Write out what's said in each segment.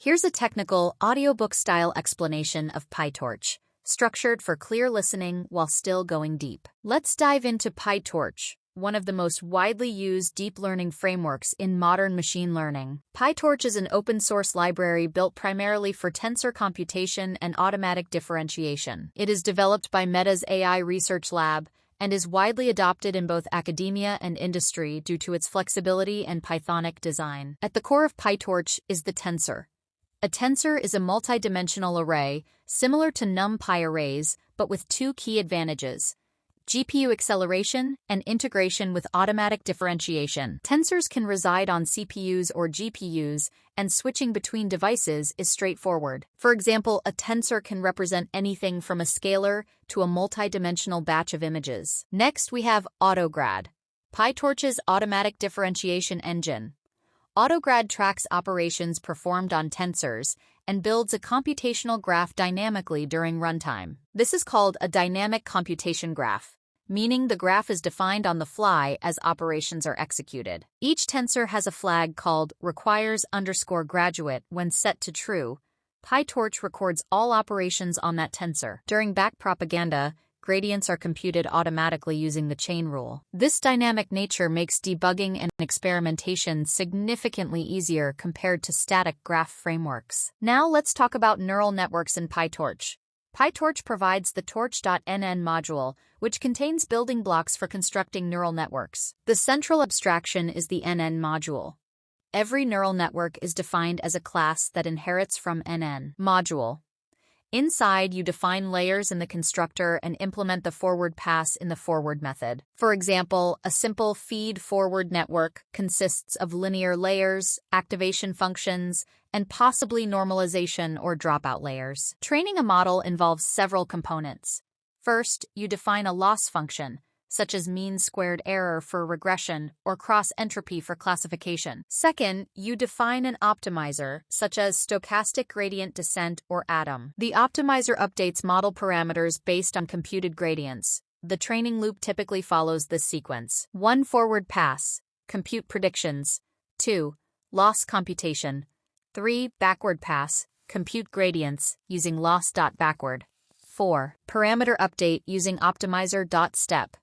Here's a technical, audiobook-style explanation of pytorch, structured for clear listening while still going deep. Let's dive into pytorch, one of the most widely used deep learning frameworks in modern machine learning. PyTorch is an open-source library built primarily for tensor computation and automatic differentiation. It is developed by Meta's AI Research Lab and is widely adopted in both academia and industry due to its flexibility and Pythonic design. At the core of PyTorch is the tensor. A tensor is a multidimensional array, similar to NumPy arrays, but with two key advantages: GPU acceleration and integration with automatic differentiation. Tensors can reside on CPUs or GPUs, and switching between devices is straightforward. For example, a tensor can represent anything from a scalar to a multidimensional batch of images. Next, we have AutoGrad, PyTorch's automatic differentiation engine. AutoGrad tracks operations performed on tensors and builds a computational graph dynamically during runtime. This is called a dynamic computation graph, meaning the graph is defined on the fly as operations are executed. Each tensor has a flag called requires_graduate. When set to true, PyTorch records all operations on that tensor. During backpropaganda, gradients are computed automatically using the chain rule. This dynamic nature makes debugging and experimentation significantly easier compared to static graph frameworks. Now let's talk about neural networks in PyTorch. PyTorch provides the torch.nn module, which contains building blocks for constructing neural networks. The central abstraction is the NN module. Every neural network is defined as a class that inherits from NN module. Inside, you define layers in the constructor and implement the forward pass in the forward method. For example, a simple feed-forward network consists of linear layers, activation functions, and possibly normalization or dropout layers. Training a model involves several components. First, you define a loss function, such as mean-squared error for regression or cross-entropy for classification. Second, you define an optimizer, such as stochastic gradient descent or ATOM. The optimizer updates model parameters based on computed gradients. The training loop typically follows this sequence: 1. Forward pass, compute predictions; 2. Loss computation; 3. Backward pass, compute gradients using loss.backward; 4. Parameter update using optimizer.step;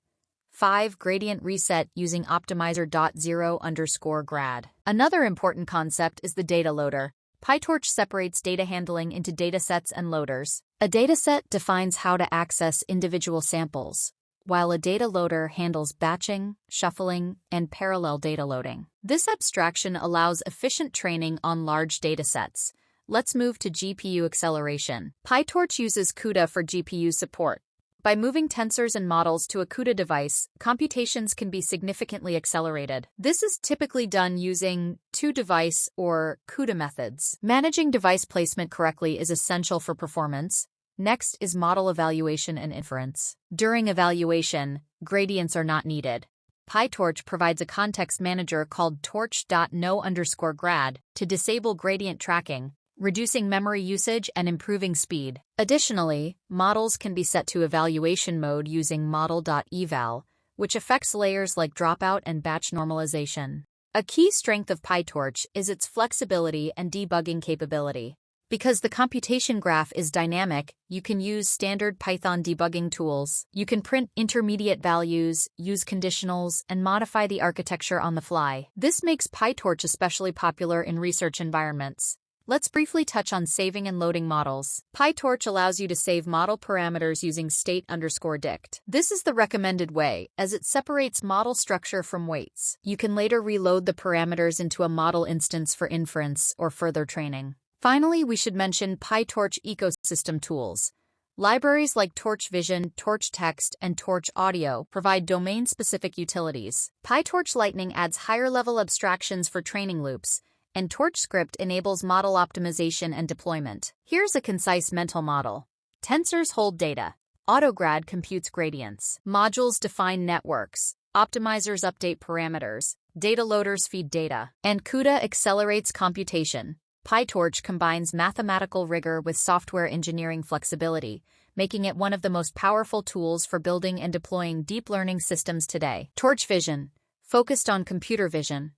5. Gradient reset using optimizer.0_grad. Another important concept is the data loader. PyTorch separates data handling into datasets and loaders. A dataset defines how to access individual samples, while a data loader handles batching, shuffling, and parallel data loading. This abstraction allows efficient training on large datasets. Let's move to GPU acceleration. PyTorch uses CUDA for GPU support. By moving tensors and models to a CUDA device, computations can be significantly accelerated. This is typically done using to-device or CUDA methods. Managing device placement correctly is essential for performance. Next is model evaluation and inference. During evaluation, gradients are not needed. PyTorch provides a context manager called torch.no_grad to disable gradient tracking, reducing memory usage and improving speed. Additionally, models can be set to evaluation mode using model.eval, which affects layers like dropout and batch normalization. A key strength of PyTorch is its flexibility and debugging capability. Because the computation graph is dynamic, you can use standard Python debugging tools. You can print intermediate values, use conditionals, and modify the architecture on the fly. This makes PyTorch especially popular in research environments. Let's briefly touch on saving and loading models. PyTorch allows you to save model parameters using state_dict. This is the recommended way, as it separates model structure from weights. You can later reload the parameters into a model instance for inference or further training. Finally, we should mention PyTorch ecosystem tools. Libraries like Torch Vision, Torch Text, and Torch Audio provide domain-specific utilities. PyTorch Lightning adds higher-level abstractions for training loops, and TorchScript enables model optimization and deployment. Here's a concise mental model. Tensors hold data. AutoGrad computes gradients. Modules define networks. Optimizers update parameters. Data loaders feed data. And CUDA accelerates computation. PyTorch combines mathematical rigor with software engineering flexibility, making it one of the most powerful tools for building and deploying deep learning systems today. Torch Vision, focused on computer vision.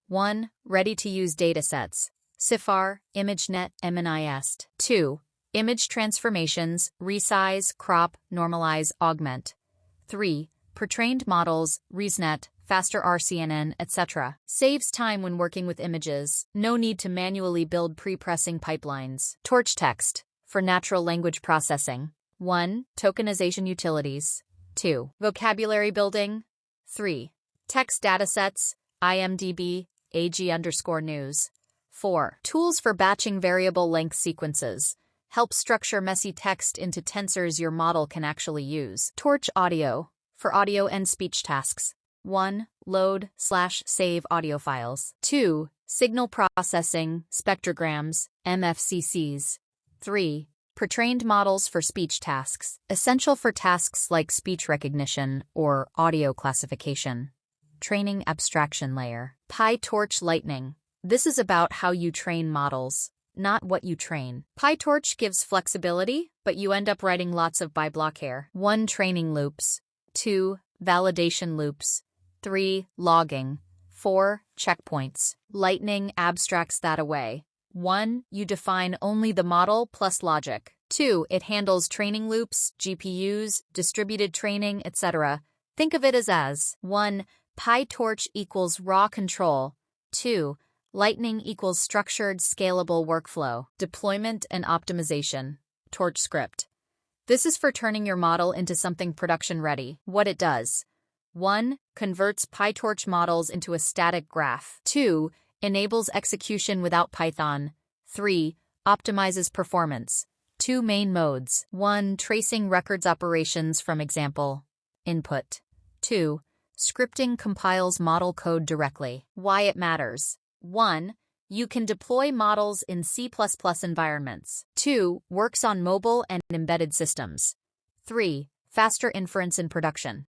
1. Ready-to-use datasets. CIFAR, ImageNet, MNIST. 2. Image transformations, resize, crop, normalize, augment. 3. Pre-trained models, ResNet, faster RCNN, etc. Saves time when working with images. No need to manually build pre-processing pipelines. Torch text for natural language processing. 1. Tokenization utilities. 2. Vocabulary building. 3. Text datasets, IMDb, AG_news. 4. Tools for batching variable length sequences. Help structure messy text into tensors your model can actually use. Torch audio for audio and speech tasks. 1. Load/save audio files. 2. Signal processing, spectrograms, MFCCs. 3. Pre-trained models for speech tasks, essential for tasks like speech recognition or audio classification. Training abstraction layer. PyTorch Lightning. This is about how you train models, not what you train. PyTorch gives flexibility, but you end up writing lots of by-block here. 1. Training loops. 2. Validation loops. 3. Logging. 4. Checkpoints. Lightning abstracts that away. 1. You define only the model plus logic. 2. It handles training loops, GPUs, distributed training, etc. Think of it as 1. PyTorch equals raw control. 2. Lightning equals structured, scalable workflow. Deployment and optimization. Torch script. This is for turning your model into something production-ready. What it does. 1. Converts PyTorch models into a static graph. 2. Enables execution without Python. 3. Optimizes performance. 2 main modes. 1. Tracing records operations from example. Input. 2. Scripting compiles model code directly. Why it matters. 1. You can deploy models in C++ environments. 2. Works on mobile and embedded systems. 3. Faster inference in production.